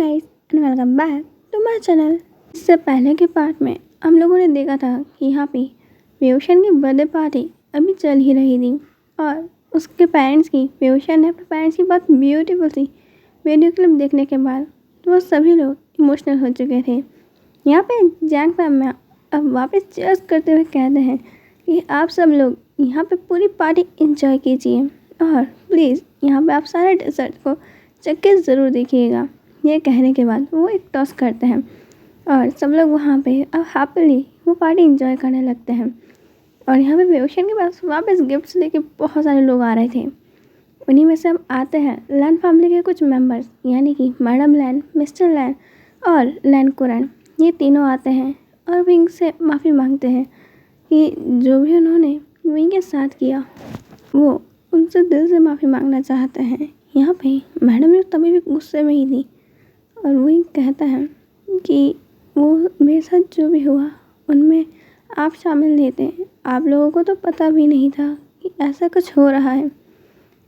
Guys and welcome back to my channel. इससे पहले के पार्ट में हम लोगों ने देखा था कि यहाँ पे व्यूशन की बर्थडे पार्टी अभी चल ही रही थी और उसके पेरेंट्स की व्यूशन ने अपने पेरेंट्स की बहुत ब्यूटीफुल सी वीडियो क्लिप देखने के बाद वो सभी लोग इमोशनल हो चुके थे। यहाँ पे जैंग फैमिली अब वापस चीयर्स करते हुए कहते हैं कि आप सब लोग यहाँ पे पूरी पार्टी इंजॉय कीजिए और प्लीज़ यहाँ पे आप सारे डेजर्ट को चख के ज़रूर देखिएगा। ये कहने के बाद वो एक टॉस करते हैं और सब लोग वहाँ पे अब हैप्पीली वो पार्टी इंजॉय करने लगते हैं। और यहाँ पे व्यूशन के पास वापस गिफ्ट्स लेके बहुत सारे लोग आ रहे थे। उन्हीं में से हम आते हैं लैन फैमिली के कुछ मेंबर्स, यानी कि मैडम लैन, मिस्टर लैन और लैन कुरन। ये तीनों आते हैं और विंग से माफ़ी मांगते हैं कि जो भी उन्होंने विंग के साथ किया वो उनसे दिल से माफ़ी मांगना चाहते हैं। यहाँ पे मैडम भी तभी भी गुस्से में ही थी और वही कहता है कि वो मेरे साथ जो भी हुआ उनमें आप शामिल नहीं थे, आप लोगों को तो पता भी नहीं था कि ऐसा कुछ हो रहा है,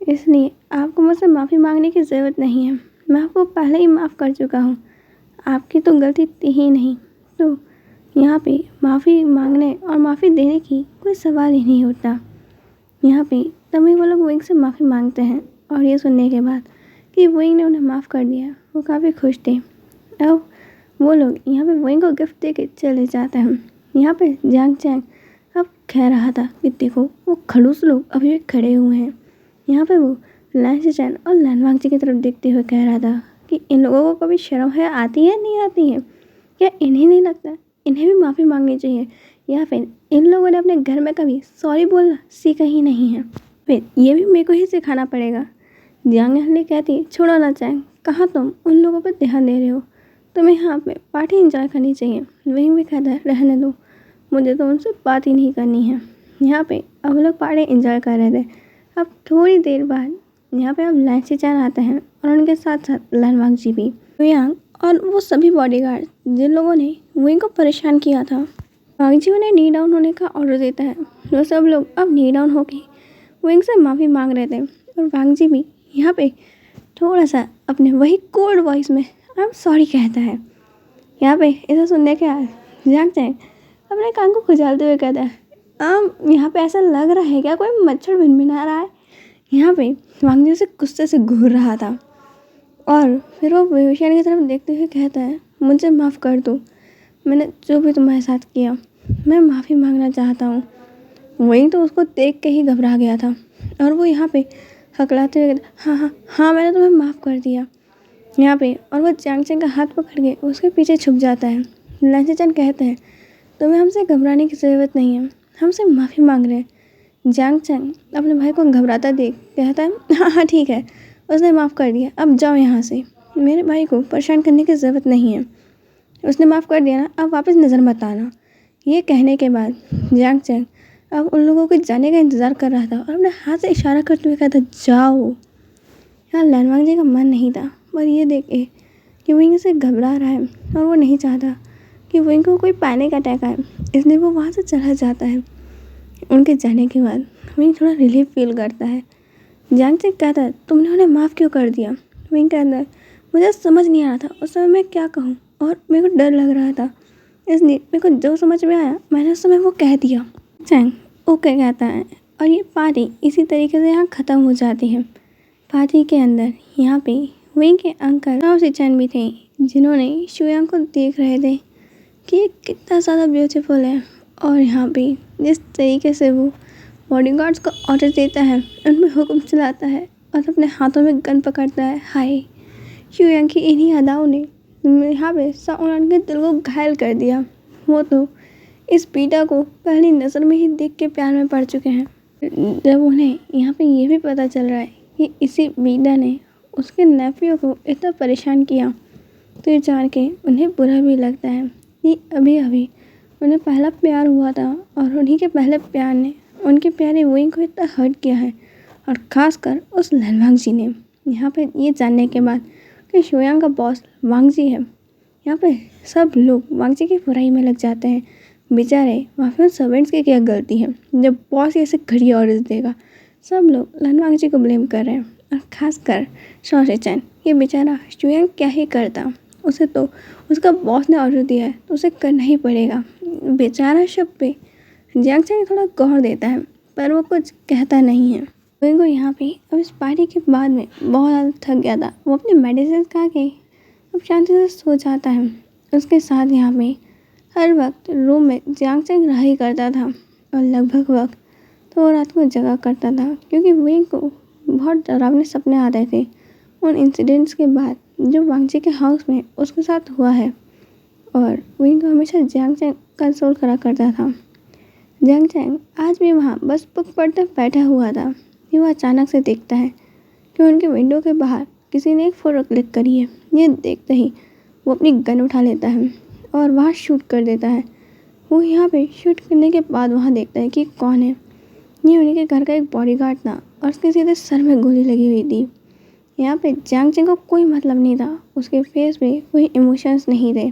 इसलिए आपको मुझसे माफ़ी मांगने की ज़रूरत नहीं है। मैं आपको पहले ही माफ़ कर चुका हूँ, आपकी तो गलती थी ही नहीं। तो यहाँ पे माफ़ी मांगने और माफ़ी देने की कोई सवाल ही नहीं होता। यहाँ पे तभी वो लोग विंग से माफ़ी मांगते हैं और ये सुनने के बाद कि विंग ने उन्हें माफ़ कर दिया वो काफ़ी खुश थे। अब वो लोग यहाँ पे विंग को गिफ्ट दे के चले जाते हैं। यहाँ पे जैंग चैंग अब कह रहा था कि देखो वो खड़ूस लोग अभी भी खड़े हुए हैं। यहाँ पे वो लैन चैन और लैन वांगजी की तरफ देखते हुए कह रहा था कि इन लोगों को कभी शर्म है आती है नहीं आती है, क्या इन्हें नहीं लगता इन्हें भी माफ़ी मांगनी चाहिए, या फिर इन लोगों ने अपने घर में कभी सॉरी बोलना सीखा ही नहीं है, फिर ये भी मेरे को ही सिखाना पड़ेगा। जैंग हली कहती छोड़ो ना चैंग, कहाँ तुम उन लोगों पर ध्यान दे रहे हो, तुम्हें यहाँ पे पार्टी इंजॉय करनी चाहिए। वहीं भी कहता है रहने दो, मुझे तो उनसे बात ही नहीं करनी है। यहाँ पे अब लोग पार्टी इंजॉय कर रहे थे। अब थोड़ी देर बाद यहाँ पे अब लैन चैन आते हैं और उनके साथ साथ लैन वांगजी भी, यांग और वो सभी बॉडीगार्ड जिन लोगों ने विंग को परेशान किया था। वांगजी उन्हें नी डाउन होने का ऑर्डर देता है। वो सब लोग अब नी डाउन होके विंग से माफ़ी मांग रहे थे और वांगजी भी यहाँ पे थोड़ा सा अपने वही कोल्ड वॉइस में आई एम सॉरी कहता है। यहाँ पे इसे सुनने के बाद जैंग चैंग अपने कान को खुजालते हुए कहता है यहाँ पे ऐसा लग रहा है क्या कोई मच्छर भिनभिना रहा है। यहाँ पे वांगजी उसे गुस्से से घूर रहा था और फिर वो व्यूशन की तरफ देखते हुए कहता है मुझे माफ़ कर दो, मैंने जो भी तुम्हारे साथ किया मैं माफ़ी मांगना चाहता हूँ। वही तो उसको देख के ही घबरा गया था और वो यहाँ पे हकलाते हुए हाँ हाँ हाँ मैंने तुम्हें माफ़ कर दिया यहाँ पे। और वो जैंग चैंग का हाथ पकड़ के उसके पीछे छुप जाता है। लैन चैन कहते हैं तुम्हें हमसे घबराने की ज़रूरत नहीं है, हमसे माफ़ी मांग रहे हैं। जैंग चैंग अपने भाई को घबराता देख कहता है हाँ हाँ ठीक है, उसने माफ़ कर दिया, अब जाओ यहाँ से, मेरे भाई को परेशान करने की ज़रूरत नहीं है, उसने माफ़ कर दिया ना, अब वापस नज़र मत आना। ये कहने के बाद जैंग चैंग अब उन लोगों के जाने का इंतज़ार कर रहा था और अपने हाथ से इशारा करते हुए कहता जाओ। यहाँ लैन वांगजी का मन नहीं था, पर ये देखे कि विंग से घबरा रहा है और वो नहीं चाहता कि विंग को कोई पैनिक अटैक आए, इसलिए वो वहाँ से चला जाता है। उनके जाने के बाद विंग थोड़ा रिलीफ फील करता है। जैंग चैंग कहता है तुमने उन्हें माफ़ क्यों कर दिया। विंग कहता है मुझे समझ नहीं आ रहा था उस समय मैं क्या कहूँ और मेरे को डर लग रहा था, इसलिए मेरे को जो समझ में आया मैंने उस समय वो कह दिया। चैंग ओके कहता है और ये पार्टी इसी तरीके से यहाँ ख़त्म हो जाती है। पार्टी के अंदर यहाँ पे विंग के अंकल राव चैन भी थे जिन्होंने शुयांग को देख रहे थे कि ये कितना ज़्यादा ब्यूटीफुल है और यहाँ पे जिस तरीके से वो बॉडीगार्ड्स को ऑर्डर देता है, उनमें हुक्म चलाता है और अपने हाथों में गन पकड़ता है। हाय शुयांग की इन्हीं अदाओं ने यहाँ पे साउंड के दिल को घायल कर दिया। वो तो इस पीटा को पहली नज़र में ही देख के प्यार में पड़ चुके हैं। जब उन्हें यहाँ पे ये भी पता चल रहा है कि इसी बीटा ने उसके नेफ्यू को इतना परेशान किया, तो ये जान के उन्हें बुरा भी लगता है कि अभी अभी उन्हें पहला प्यार हुआ था और उन्हीं के पहले प्यार ने उनके प्यारे विंग को इतना हर्ट किया है। और ख़ासकर उस लैन वांगजी ने यहाँ पे ये जानने के बाद कि शुयांग का बॉस वांगजी है, यहाँ पे सब लोग वांगजी की बुराई में लग जाते हैं। बेचारे वहाँ पे सर्वेंट्स की क्या गलती है, जब बॉस ऐसे घड़ी ऑर्डर देगा। सब लोग लैन वांगजी को ब्लेम कर रहे हैं और ख़ासकर शॉ चैन, ये बेचारा शुयांग क्या ही करता उसे तो उसका बॉस ने ऑर्डर दिया है तो उसे करना ही पड़ेगा। बेचारा शब पे जियांग चैंग थोड़ा गौर देता है पर वो कुछ कहता नहीं है। विंग को यहाँ पे अब इस पार्टी के बाद में बहुत ज़्यादा थक गया था। वो अपनी मेडिसिन खा के अब शांति से सो जाता है। उसके साथ यहाँ पे हर वक्त रूम में जियांग चैंग रहा ही करता था और लगभग वक्त तो वो रात को जगा करता था क्योंकि विंग को बहुत डरावने सपने आ रहे थे उन इंसिडेंट्स के बाद जो वांगजी के हाउस में उसके साथ हुआ है। और विंग को हमेशा जियांग चैंग कंसोल करा करता था। जियांग चैंग आज भी वहाँ बस बुक पढ़ते बैठा हुआ था कि वो अचानक से देखता है कि उनके विंडो के बाहर किसी ने एक फ़ोटो क्लिक करी है। ये देखते ही वो अपनी गन उठा लेता है और वहाँ शूट कर देता है। वो यहाँ पे शूट करने के बाद वहाँ देखता है कि कौन है। ये उन्हीं के घर का एक बॉडीगार्ड था और उसके सीधे सर में गोली लगी हुई थी। यहाँ पे जियांग चैंग को कोई मतलब नहीं था, उसके फेस पे कोई इमोशंस नहीं थे।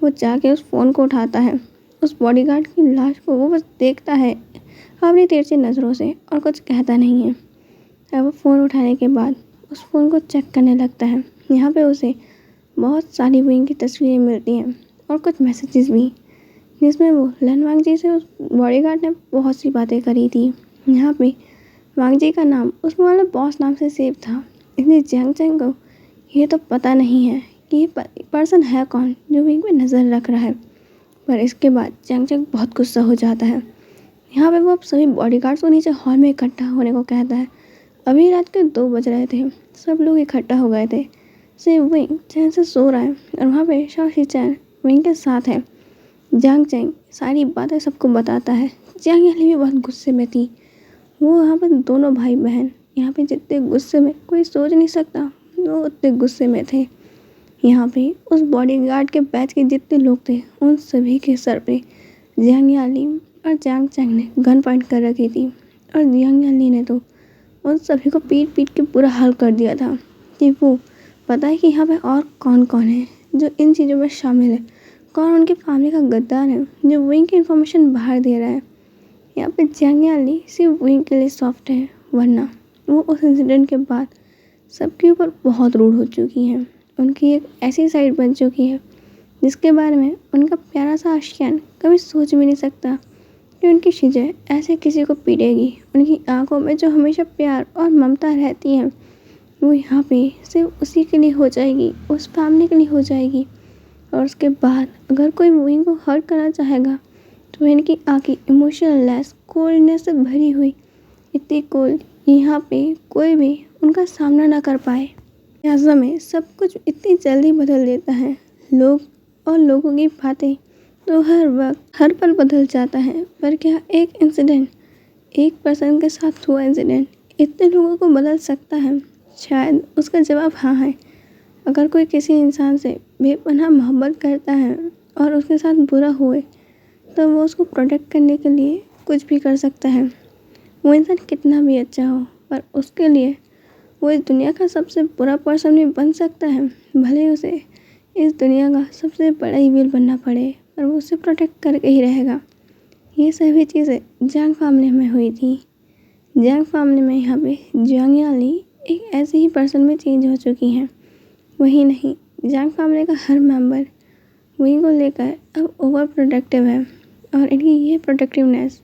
वो जाके उस फ़ोन को उठाता है, उस बॉडीगार्ड की लाश को वो बस देखता है अपनी तिरछी नज़रों से और कुछ कहता नहीं है। अब वो फ़ोन उठाने के बाद उस फ़ोन को चेक करने लगता है। यहाँ पे उसे बहुत सारी विंग की तस्वीरें मिलती हैं और कुछ मैसेजेस भी जिसमें वो लन वांगजी से उस बॉडीगार्ड ने बहुत सी बातें करी थी। यहाँ पे वांगजी का नाम उसमें वाले बॉस नाम से सेव था, इसलिए जियांग चैंग को ये तो पता नहीं है कि ये पर्सन है कौन जो विंग पे नज़र रख रहा है। पर इसके बाद जियांग चैंग बहुत गुस्सा हो जाता है। यहाँ पे वो अब सभी बॉडीगार्ड्स को नीचे हॉल में इकट्ठा होने को कहता है। अभी रात के 2 बज रहे थे, सब लोग इकट्ठा हो गए थे। सिर्फ विंग चैन से सो रहा है और वहाँ पे शाओ चैन विंग के साथ है। जियांग चैंग सारी बातें सबको बताता है। जियांग याली भी बहुत गुस्से में थी। वो यहाँ पर दोनों भाई बहन यहाँ पे जितने गुस्से में कोई सोच नहीं सकता वो उतने गुस्से में थे। यहाँ पे उस बॉडीगार्ड के बैच के जितने लोग थे उन सभी के सर पे जियांग याली और जियांग चैंग ने गन पॉइंट कर रखी थी और जियांग याली ने तो उन सभी को पीट पीट के बुरा हाल कर दिया था कि वो पता है कि यहाँ पे और कौन कौन है जो इन चीज़ों में शामिल है, कौन उनकी फैमिली का गद्दार है जो विंग की इन्फॉर्मेशन बाहर दे रहा है। यहाँ पे जियांग याली सिर्फ विंग के लिए सॉफ्ट है, वरना वो उस इंसिडेंट के बाद सबके ऊपर बहुत रूड हो चुकी हैं। उनकी एक ऐसी साइड बन चुकी है जिसके बारे में उनका प्यारा सा आशियान कभी सोच भी नहीं सकता कि उनकी शिजा ऐसे किसी को पीटेगी। उनकी आंखों में जो हमेशा प्यार और ममता रहती है वो यहाँ पे सिर्फ उसी के लिए हो जाएगी, उस फैमिली के लिए हो जाएगी। और उसके बाद अगर कोई विंग को हर्ट करना चाहेगा तो इनकी आंखें इमोशनल लेस कोल्डनेस से भरी हुई, इतनी कोल्ड यहाँ पे कोई भी उनका सामना ना कर पाए। ऐसा में सब कुछ इतनी जल्दी बदल देता है। लोग और लोगों की बातें तो हर वक्त हर पल बदल जाता है, पर क्या एक इंसिडेंट, एक पर्सन के साथ हुआ इंसिडेंट इतने लोगों को बदल सकता है? शायद उसका जवाब हाँ है। अगर कोई किसी इंसान से बेपनाह मोहब्बत करता है और उसके साथ बुरा हुए तो वो उसको प्रोटेक्ट करने के लिए कुछ भी कर सकता है। वो इंसान कितना भी अच्छा हो पर उसके लिए वो इस दुनिया का सबसे बुरा पर्सन भी बन सकता है। भले ही उसे इस दुनिया का सबसे बड़ा ईविल बनना पड़े पर वो उसे प्रोटेक्ट करके ही रहेगा। ये सभी चीज़ें जियांग फैमिली में हुई थी। जियांग फैमिली में यहाँ पे जियांग याली एक ऐसे ही पर्सन में चेंज हो चुकी हैं। वही नहीं, जियांग फैमिली का हर मेंबर वही को लेकर अब ओवर प्रोटेक्टिव है और इनकी ये प्रोटेक्टिवनेस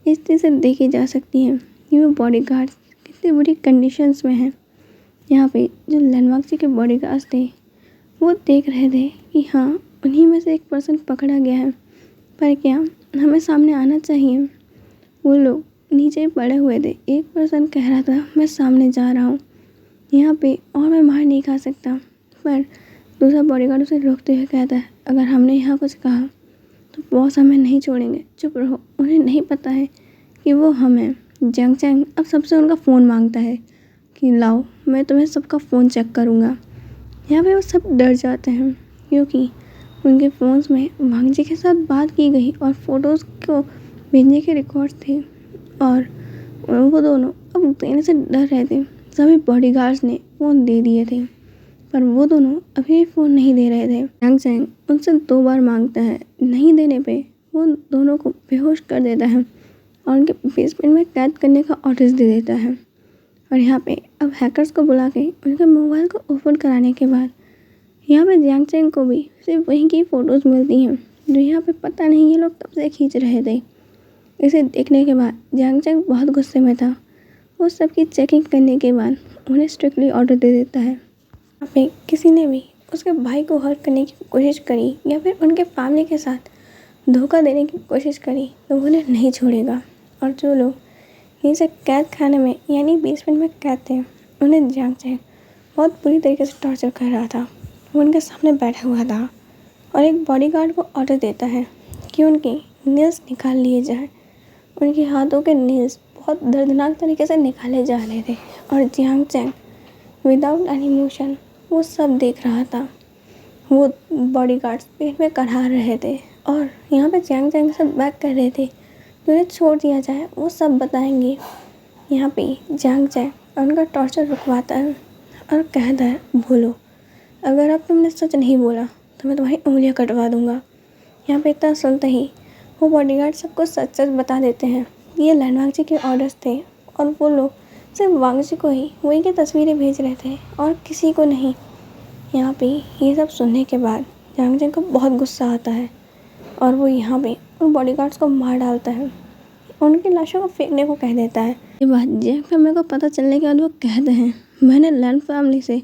इस चीज़ से देखी जा सकती है कि वो बॉडीगार्ड्स कितनी बुरी कंडीशंस में हैं। यहाँ पे जो लनवाक्सी के बॉडीगार्ड्स थे वो देख रहे थे कि हाँ उन्हीं में से एक पर्सन पकड़ा गया है, पर क्या हमें सामने आना चाहिए। वो लोग नीचे पड़े हुए थे। एक पर्सन कह रहा था मैं सामने जा रहा हूँ यहाँ पे और मैं मार नहीं खा सकता, पर दूसरा बॉडीगार्ड उसे रोकते हुए कहता है अगर हमने यहाँ कुछ कहा तो बॉस हमें नहीं छोड़ेंगे, चुप रहो। उन्हें नहीं पता है कि वो हम हैं। जियांग चैंग अब सबसे उनका फ़ोन मांगता है कि लाओ मैं तुम्हें सबका फ़ोन चेक करूँगा। यहाँ पे वो सब डर जाते हैं क्योंकि उनके फ़ोन्स में वांगजी के साथ बात की गई और फ़ोटोज़ को भेजने के रिकॉर्ड्स थे और वो दोनों अब देने से डर रहे थे। सभी बॉडीगार्ड्स ने फ़ोन दे दिए थे पर वो दोनों अभी फ़ोन नहीं दे रहे थे। जियांग चैंग उनसे 2 बार मांगता है, नहीं देने पे वो दोनों को बेहोश कर देता है और उनके बेसमेंट में कैद करने का ऑर्डर दे देता है। और यहाँ पे अब हैकर्स को बुला के उनके मोबाइल को ओपन कराने के बाद यहाँ पे जियांग चैंग को भी सिर्फ वहीं की फ़ोटोज़ मिलती हैं जो यहाँ पे पता नहीं ये लोग कब से खींच रहे थे। इसे देखने के बाद जियांग चैंग बहुत गुस्से में था। वो सबकी चेकिंग करने के बाद उन्हें स्ट्रिक्टली ऑर्डर दे देता है। यहाँ पे किसी ने भी उसके भाई को हर्ट करने की कोशिश करी या फिर उनके फैमिली के साथ धोखा देने की कोशिश करी तो वो उन्हें नहीं छोड़ेगा। और जो लोग नीचे कैद खाने में यानी बेसमेंट में कैद थे उन्हें जियांग चैंग बहुत बुरी तरीके से टॉर्चर कर रहा था। वो उनके सामने बैठा हुआ था और एक बॉडीगार्ड को ऑर्डर देता है कि उनके नेल्स निकाल लिए जाए। उनके हाथों के नेल्स बहुत दर्दनाक तरीके से निकाले जा रहे थे और Jiang Chang without any motion वो सब देख रहा था। वो बॉडीगार्ड्स पेट में कढ़ा रहे थे और यहाँ पे जियांग चैंग सब बैक कर रहे थे कि उन्हें छोड़ दिया जाए, वो सब बताएंगे। यहाँ पे जियांग चैंग उनका टॉर्चर रुकवाता है और कहता है बोलो, अगर अब तुमने सच नहीं बोला तो मैं तुम्हारी उंगलियां कटवा दूंगा। यहाँ पे इतना सुनते ही वो बॉडीगार्ड सबको सच सच बता देते हैं। ये लैंड जी के ऑर्डर्स थे और वो लोग सिर्फ वांग जी को ही वही की तस्वीरें भेज रहे थे और किसी को नहीं। यहाँ पे ये सब सुनने के बाद जियांग चैंग को बहुत गुस्सा आता है और वो यहाँ पे उन बॉडीगार्ड्स को मार डालता है, उनकी लाशों को फेंकने को कह देता है। ये बात जियांग फैमिली को पता चलने के बाद वो कहते हैं मैंने लैंड फैमिली से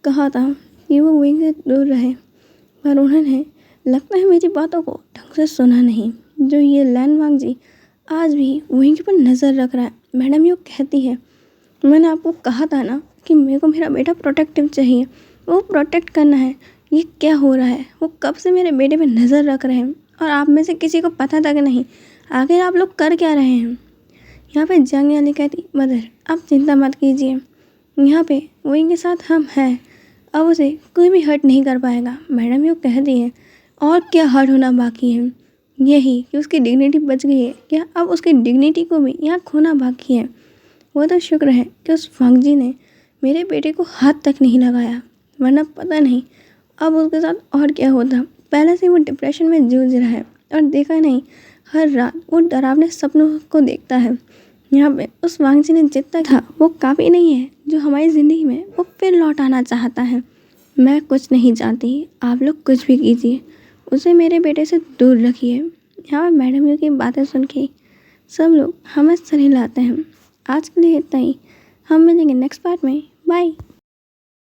कहा था कि वो वहीं से दूर रहे, पर उन्होंने लगता है मेरी बातों को ढंग से सुना नहीं। जो ये लैंड वांग जी आज भी वहीं के ऊपर नज़र रख रहा है। मैडम ये कहती है मैंने आपको कहा था ना कि मेरे को मेरा बेटा प्रोटेक्टिव चाहिए, वो प्रोटेक्ट करना है। ये क्या हो रहा है, वो कब से मेरे बेटे पे नज़र रख रहे हैं और आप में से किसी को पता तक नहीं। आखिर आप लोग कर क्या रहे हैं। यहाँ पे जियांग याली कहती मदर आप चिंता मत कीजिए, यहाँ पे वहीं के साथ हम हैं, अब उसे कोई भी हर्ट नहीं कर पाएगा। मैडम ये कहती है और क्या हर्ट होना बाकी है, यही कि उसकी डिग्निटी बच गई है, क्या अब उसकी डिग्निटी को भी यहाँ खोना बाकी है। वो तो शुक्र है कि उस वांग जी ने मेरे बेटे को हाथ तक नहीं लगाया, वरना पता नहीं अब उसके साथ और क्या होता। पहले से वो डिप्रेशन में जूझ रहा है और देखा नहीं हर रात वो डरावने सपनों को देखता है। यहाँ पे उस वांग जी ने जितना था वो काफ़ी नहीं है जो हमारी ज़िंदगी में वो फिर लौट आना चाहता है। मैं कुछ नहीं चाहती, आप लोग कुछ भी कीजिए, उसे मेरे बेटे से दूर रखिए। यहाँ पर मैडम यू की बातें सुन के सब लोग हमें सही लाते हैं। आज के लिए इतना ही, हम मिलेंगे नेक्स्ट पार्ट में। बाय।